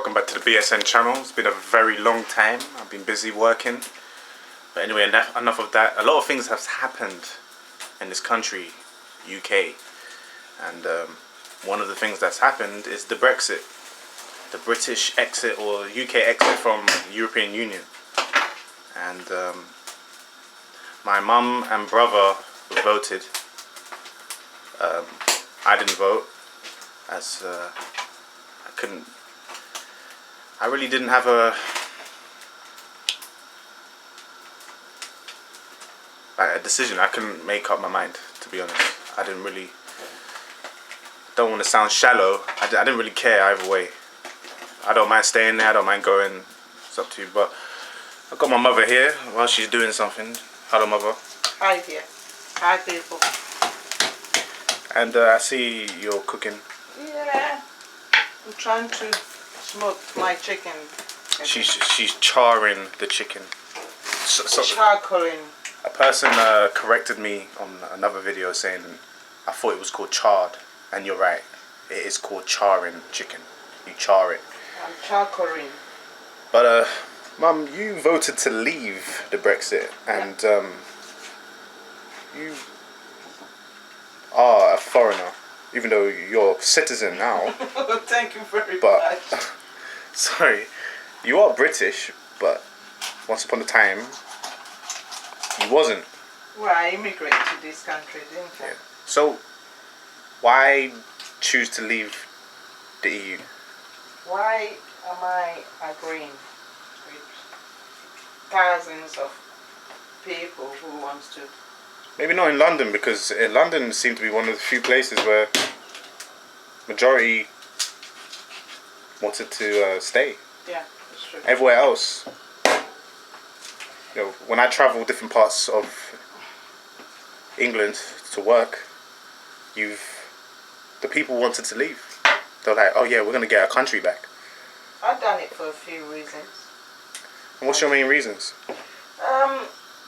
welcome back to the BSN channel. It's been a very long time. I've been busy working. But anyway, enough of that. A lot of things have happened in this country, UK. And one of the things that's happened is the Brexit. The British exit or UK exit from the European Union. And my mum and brother voted. I didn't vote as I really didn't have a decision. I couldn't make up my mind, to be honest. I didn't really, don't want to sound shallow. I didn't really care either way. I don't mind staying there, I don't mind going. It's up to you. But I've got my mother here while she's doing something. Hello, mother. Hi dear. Hi people. And I see you're cooking. Yeah. I'm trying to smoke my chicken. She's charring the chicken. Charcoaling. A person corrected me on another video saying I thought it was called charred, and you're right. It is called charring chicken. You char it. I'm charcoaling. But Mum, you voted to leave the Brexit, and you are a foreigner, even though you're a citizen now. Thank you very much. Sorry, you are British, but once upon a time, you wasn't. Well, I immigrated to this country, didn't I? Yeah. So, why choose to leave the EU? Why am I agreeing with thousands of people who wants to? Maybe not in London, because London seems to be one of the few places where majority wanted to stay. Yeah, that's true. Everywhere else, you know, when I travel different parts of England to work, the people wanted to leave. They're like, oh yeah, we're gonna get our country back. I've done it for a few reasons. And what's your main reasons?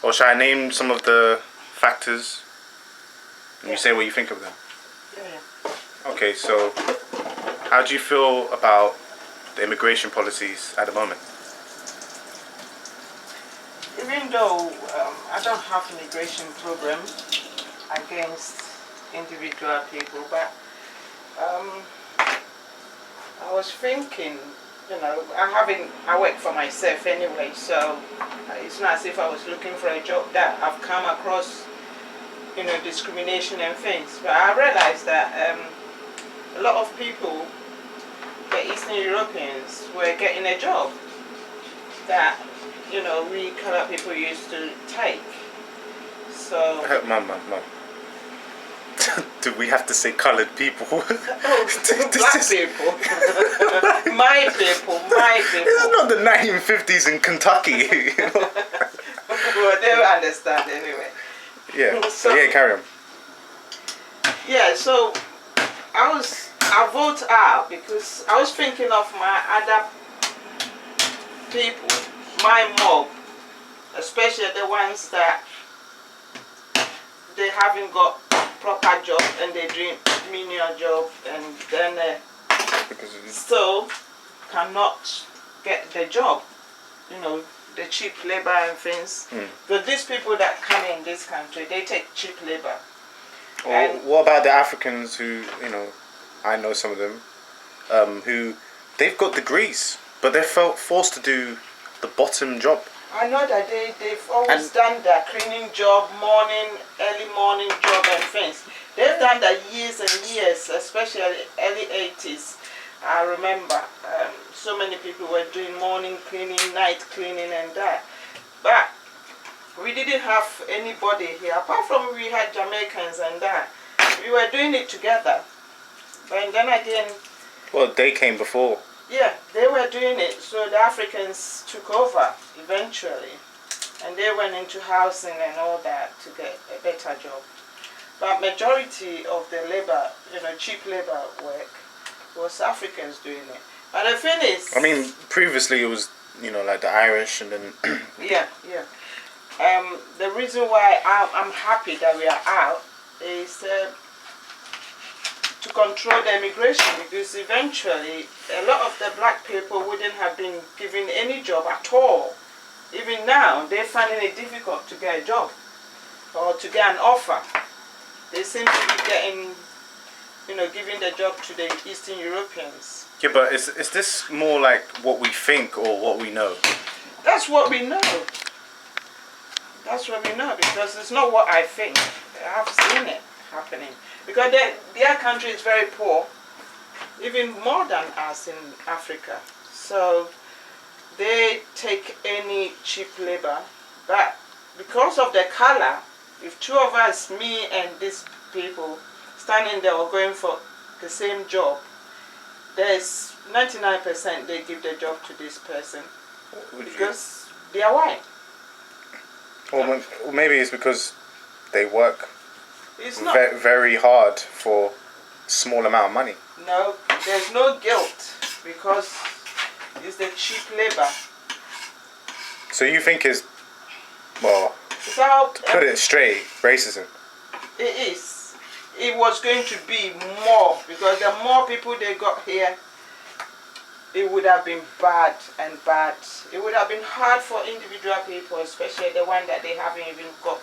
Or shall I name some of the factors? And you say what you think of them. Yeah. Okay, so how do you feel about the immigration policies at the moment? Even though I don't have immigration program against individual people, but I was thinking, you know, I work for myself anyway, so it's not as if I was looking for a job that I've come across, you know, discrimination and things. But I realized that a lot of people, the Eastern Europeans, were getting a job that, you know, we colored people used to take. So Mum. Do we have to say coloured people? black people. my people. This is not the 1950s in Kentucky. You know? Well, they'll understand anyway. Yeah. So, yeah, carry on. Yeah, so I vote out because I was thinking of my other people, my mob, especially the ones that they haven't got proper job and they're doing menial job, and then still cannot get the job, you know, the cheap labor and things. But these people that come in this country, they take cheap labor. Well, what about the Africans who, you know, I know some of them, who they've got degrees, but they're forced to do the bottom job. I know that they've always done that cleaning job, early morning job and things. They've done that years and years, especially early 80s. I remember so many people were doing morning cleaning, night cleaning and that. But we didn't have anybody here, apart from we had Jamaicans and that. We were doing it together. But then again... Well, they came before. Yeah, they were doing it, so the Africans took over eventually, and they went into housing and all that to get a better job. But majority of the labor, you know, cheap labor work, was Africans doing it. But the thing is... I mean, previously it was, you know, like the Irish and then... yeah. The reason why I'm happy that we are out is to control the immigration, because eventually a lot of the black people wouldn't have been given any job at all. Even now, they're finding it difficult to get a job or to get an offer. They seem to be getting, giving the job to the Eastern Europeans. Yeah, but is this more like what we think or what we know? That's what we know. That's what we know, because it's not what I think. I've seen it happening. Because their country is very poor, even more than us in Africa. So they take any cheap labor, but because of the color, if two of us, me and these people, standing there or going for the same job, there's 99% they give the job to this person because they are white. Or maybe it's because they work It's not. very hard for a small amount of money. No, there's no guilt because it's the cheap labor. So you think it's, well, So, to put it straight, racism? it is. It was going to be more, because the more people they got here, it would have been bad and bad. It would have been hard for individual people, especially the one that they haven't even got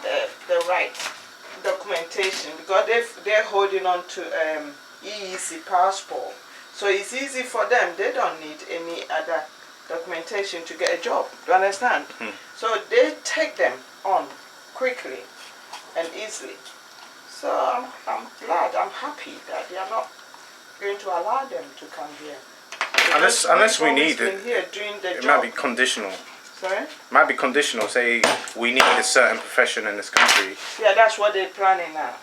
the right documentation, because they're holding on to EEC passport. So it's easy for them. They don't need any other documentation to get a job. Do you understand? So they take them on quickly and easily. So I'm glad, I'm happy that they are not going to allow them to come here. Unless we need it, here doing the it job. might be conditional. Sorry? It might be conditional. Say we need a certain profession in this country. Yeah, that's what they're planning now.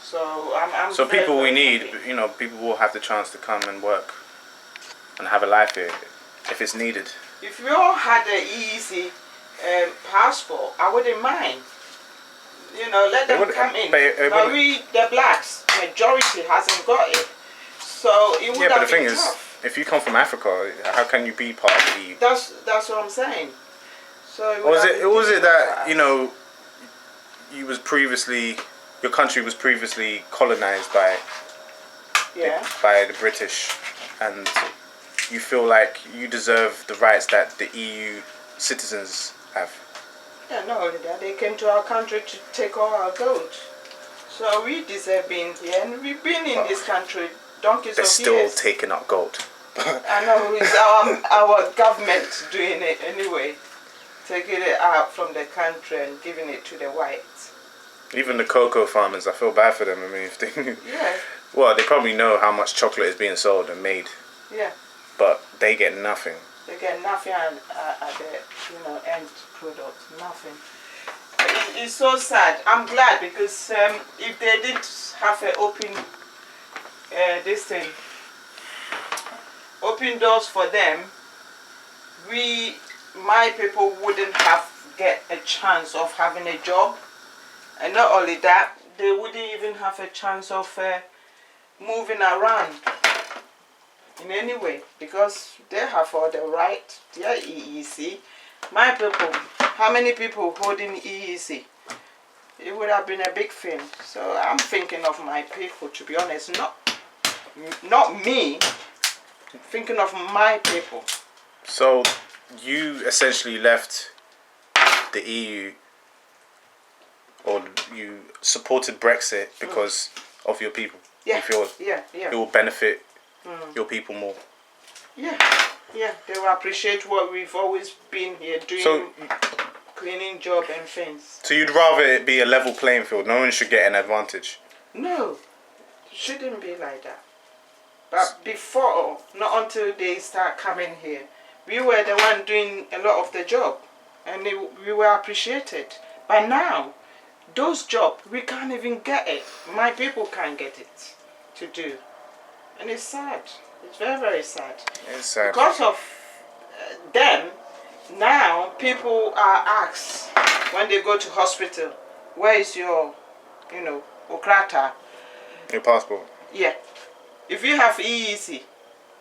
So I'm So very, people we very need, happy. people will have the chance to come and work and have a life here if it's needed. If we all had the EEC passport, I wouldn't mind. Let them come in. But we, the blacks, majority hasn't got it. So it would Yeah, but the have thing been is, tough. if you come from Africa, how can you be part of the EU? That's what I'm saying. So it Was would it have been was it that difficult your country was previously colonized by the British, and you feel like you deserve the rights that the EU citizens have? Yeah, not only that, they came to our country to take all our gold. So we deserve being here, and we've been in this country donkeys They're of still years. taking our gold. I know, it's our government doing it anyway. Taking it out from the country and giving it to the whites. Even the cocoa farmers, I feel bad for them. I mean, if they Yeah. well, they probably know how much chocolate is being sold and made. Yeah. But they get nothing. They get nothing at the end product. Nothing. It's so sad. I'm glad, because if they did have an open doors for them, my people wouldn't get a chance of having a job, and not only that, they wouldn't even have a chance of moving around in any way, because they have all the right. They are EEC. My people, how many people holding EEC? It would have been a big thing. So I'm thinking of my people, to be honest, not me. Thinking of my people. So you essentially left the EU, or you supported Brexit because of your people. Yeah. You feel it will benefit your people more. Yeah, they will appreciate what we've always been here doing, cleaning job and things. So you'd rather it be a level playing field. No one should get an advantage. No, it shouldn't be like that. But before, not until they start coming here, we were the one doing a lot of the job, and we were appreciated. But now, those jobs, we can't even get it. My people can't get it to do. And it's sad. It's very, very sad. It's sad. Because of them, now people are asked when they go to hospital, where is your, Okrata? Your passport. Yeah. If you have EEC,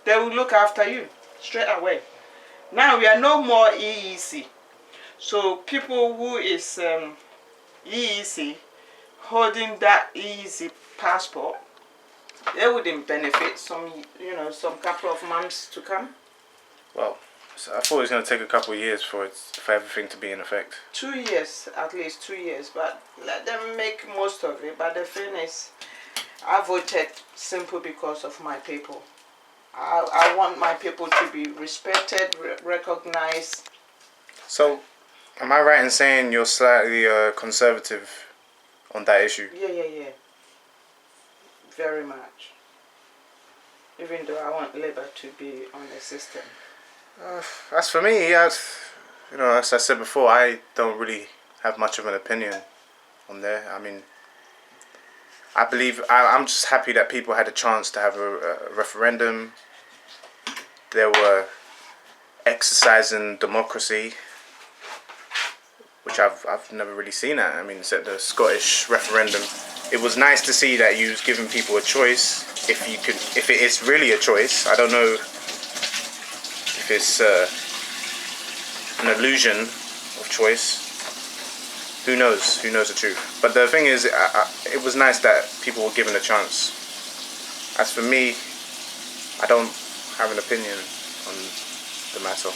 they will look after you straight away. Now we are no more EEC. So people who is EEC, holding that easy passport, they wouldn't benefit some couple of months to come. Well, so I thought it was going to take a couple of years for everything to be in effect. 2 years, at least 2 years, but let them make most of it. But the thing is, I voted simply because of my people. I want my people to be respected, recognized. So, am I right in saying you're slightly conservative on that issue? Yeah. Very much. Even though I want Labour to be on the system. As for me, as I said before, I don't really have much of an opinion on there. I mean, I believe I'm just happy that people had a chance to have a referendum. They were exercising democracy, which I've never really seen that. I mean, the Scottish referendum. It was nice to see that you was giving people a choice. If it is really a choice, I don't know if it's an illusion of choice. Who knows? Who knows the truth? But the thing is, it was nice that people were given a chance. As for me, I don't have an opinion on the matter.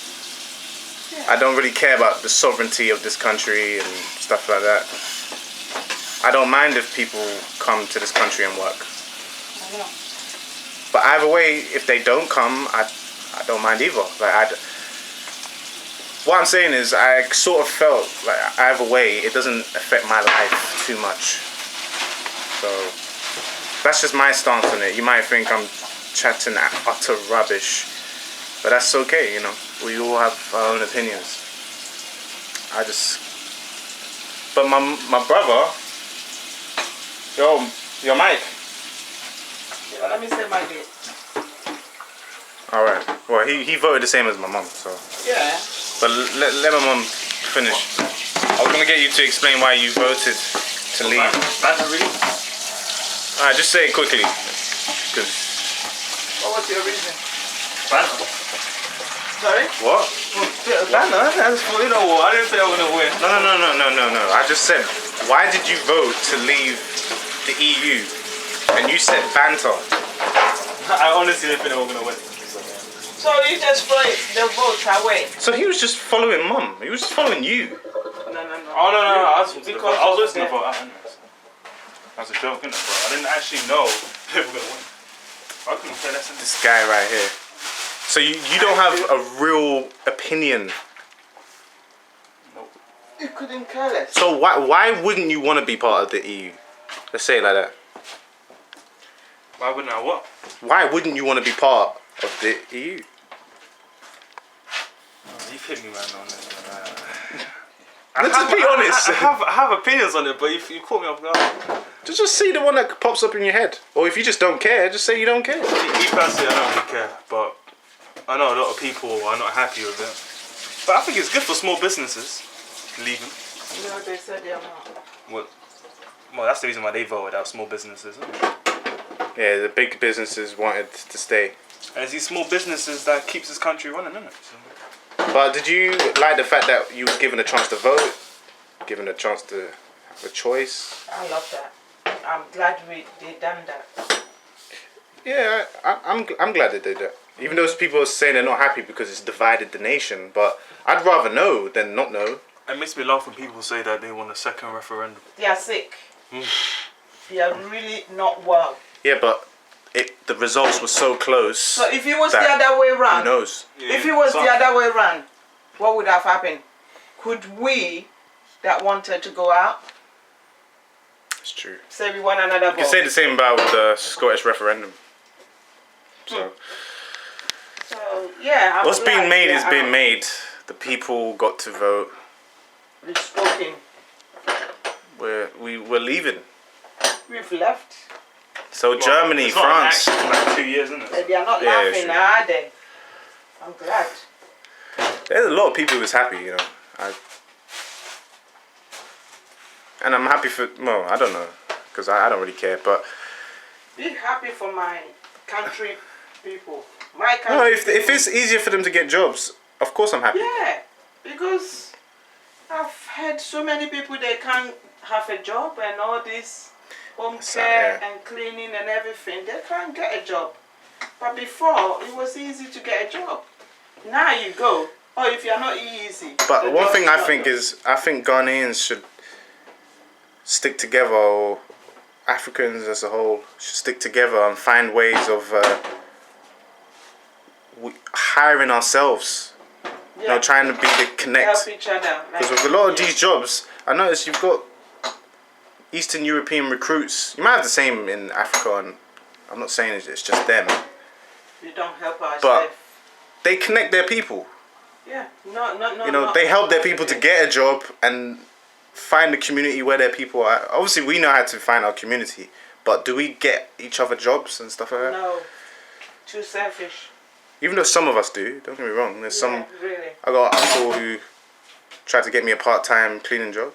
Yeah. I don't really care about the sovereignty of this country and stuff like that. I don't mind if people come to this country and work. I know. But either way, if they don't come, I don't mind either. What I'm saying is, I sort of felt like either way, it doesn't affect my life too much. So that's just my stance on it. You might think I'm chatting utter rubbish, but that's okay. We all have our own opinions. But my brother, yo, Mike. Yeah, let me say my bit. All right. Well, he voted the same as my mum, so. Yeah. But let my mum finish. I was gonna get you to explain why you voted to leave. Alright, just say it quickly. Cause What was your reason? Banner. Sorry? what? Banner? That's for I didn't say I was gonna win. No. I just said, why did you vote to leave the EU? And you said banter. I honestly didn't think I was gonna win. So you just throw the vote away? So he was just following mum. He was just following you. No. Oh no! I was Because listening for that. That was a joke, innit, bro? I didn't actually know they were gonna win. I couldn't play less than This guy right here. So you don't have a real opinion. Nope. You couldn't care less. So why wouldn't you want to be part of the EU? Let's say it like that. Why wouldn't I what? Why wouldn't you want to be part of the EU? You hit me, man, on this one. Let's be honest. I have opinions on it, but you caught me off guard. Just say the one that pops up in your head. Or if you just don't care, just say you don't care. Me personally, I don't really care, but I know a lot of people are not happy with it. But I think it's good for small businesses leaving. No, they said they're not. Well, that's the reason why they voted out small businesses. Isn't it? Yeah, the big businesses wanted to stay. And it's these small businesses that keeps this country running, isn't it? So. But did you like the fact that you was given a chance to vote? Given a chance to have a choice? I love that. I'm glad they done that. Yeah, I'm glad they did that. Even though people are saying they're not happy because it's divided the nation, but I'd rather know than not know. It makes me laugh when people say that they want a second referendum. They are sick. They are really not well. Yeah, but the results were so close. So if it was the that other way around, who knows? if it was the other way around, what would have happened? Could we, that wanted to go out, It's true. say we want another vote? You can say the same about the Scottish referendum. So yeah, I'm what's glad being made they is are being made. The people got to vote. We've spoken. We're leaving. We've left. So Germany, it's not an France. action for like 2 years, isn't it? They are not Yeah, laughing, sure. are they? I'm glad. There's a lot of people who was happy, and I'm happy for. Well, I don't know, because I don't really care. But Be happy for my country people. My country. no, if people. it's easier for them to get jobs, of course I'm happy. Yeah, because I've heard so many people they can't have a job and all this home That's care yeah. and cleaning and everything, they can't get a job. But before, it was easy to get a job. Now you go, or if you're not easy. But the one job thing is I not think yours. is, I think Ghanaians should stick together, or Africans as a whole should stick together and find ways of hiring ourselves. You know, trying to be the connect. Help each other. Because with a lot of these jobs, I noticed you've got Eastern European recruits. You might have the same in Africa, and I'm not saying it's just them. We don't help ourselves. But they connect their people. Yeah, no. You know, they help their people to get a job and find the community where their people are. Obviously, we know how to find our community, but do we get each other jobs and stuff like that? No, too selfish. Even though some of us do, don't get me wrong. There's some. Really. I got an uncle who tried to get me a part-time cleaning job.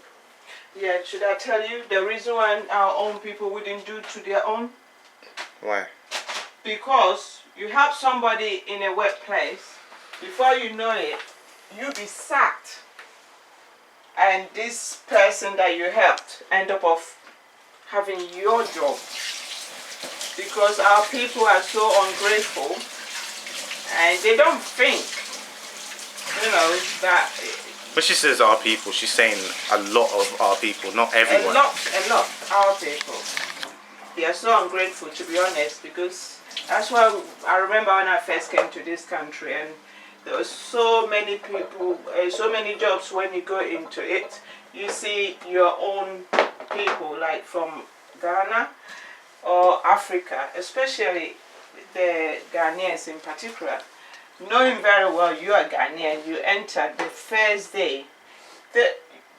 Yeah, should I tell you the reason why our own people wouldn't do to their own? Why? Because you help somebody in a workplace, before you know it, you'll be sacked. And this person that you helped end up of having your job. Because our people are so ungrateful and they don't think, you know, that... When she says our people, she's saying a lot of our people, not everyone. A lot, our people. They are so ungrateful, to be honest, because that's why I remember when I first came to this country, and there were so many people, so many jobs. When you go into it, you see your own people, like from Ghana or Africa, especially the Ghanaians in particular. Knowing very well you are Ghanaian, you enter the first day,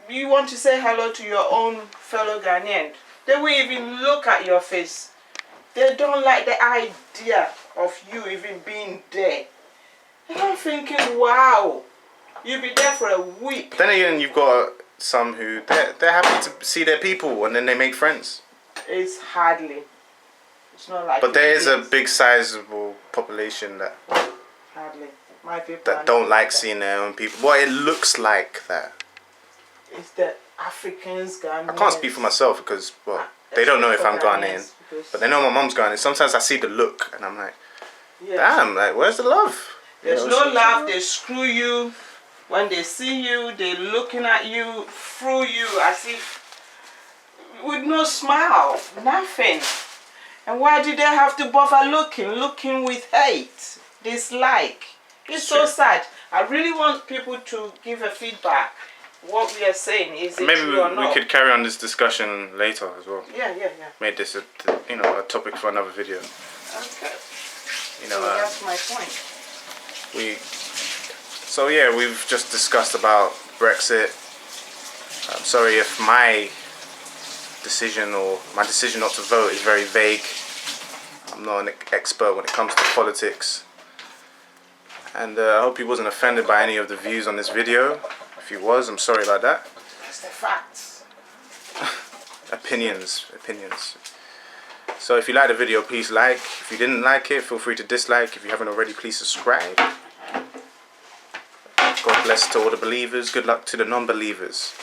you want to say hello to your own fellow Ghanaian. They will even look at your face. They don't like the idea of you even being there. I'm thinking, wow, you'll be there for a week. Then again, you've got some who they're happy to see their people and then they make friends. It's hardly. It's not like. But there is a big sizable population that hardly. My people that don't like seeing their own people. Well, it looks like that. It's the Africans, Ghanaians. I can't speak for myself because, well, they don't know if I'm Ghanaian. But they know my mom's Ghanaian. Sometimes I see the look and I'm like, damn, like, where's the love? There's no love. They screw you. When they see you, they're looking at you, through you, as if with no smile, nothing. And why do they have to bother looking with hate, dislike? It's so sad. I really want people to give a feedback. What we are saying, is it maybe true or not? we could carry on this discussion later as well. Yeah. Made this a topic for another video. Okay. You know, so that's my point. So yeah, we've just discussed about Brexit. I'm sorry if my decision not to vote is very vague. I'm not an expert when it comes to politics. And I hope he wasn't offended by any of the views on this video. If he was, I'm sorry about that. That's the facts. Opinions. So if you liked the video, please like. If you didn't like it, feel free to dislike. If you haven't already, please subscribe. God bless to all the believers. Good luck to the non-believers.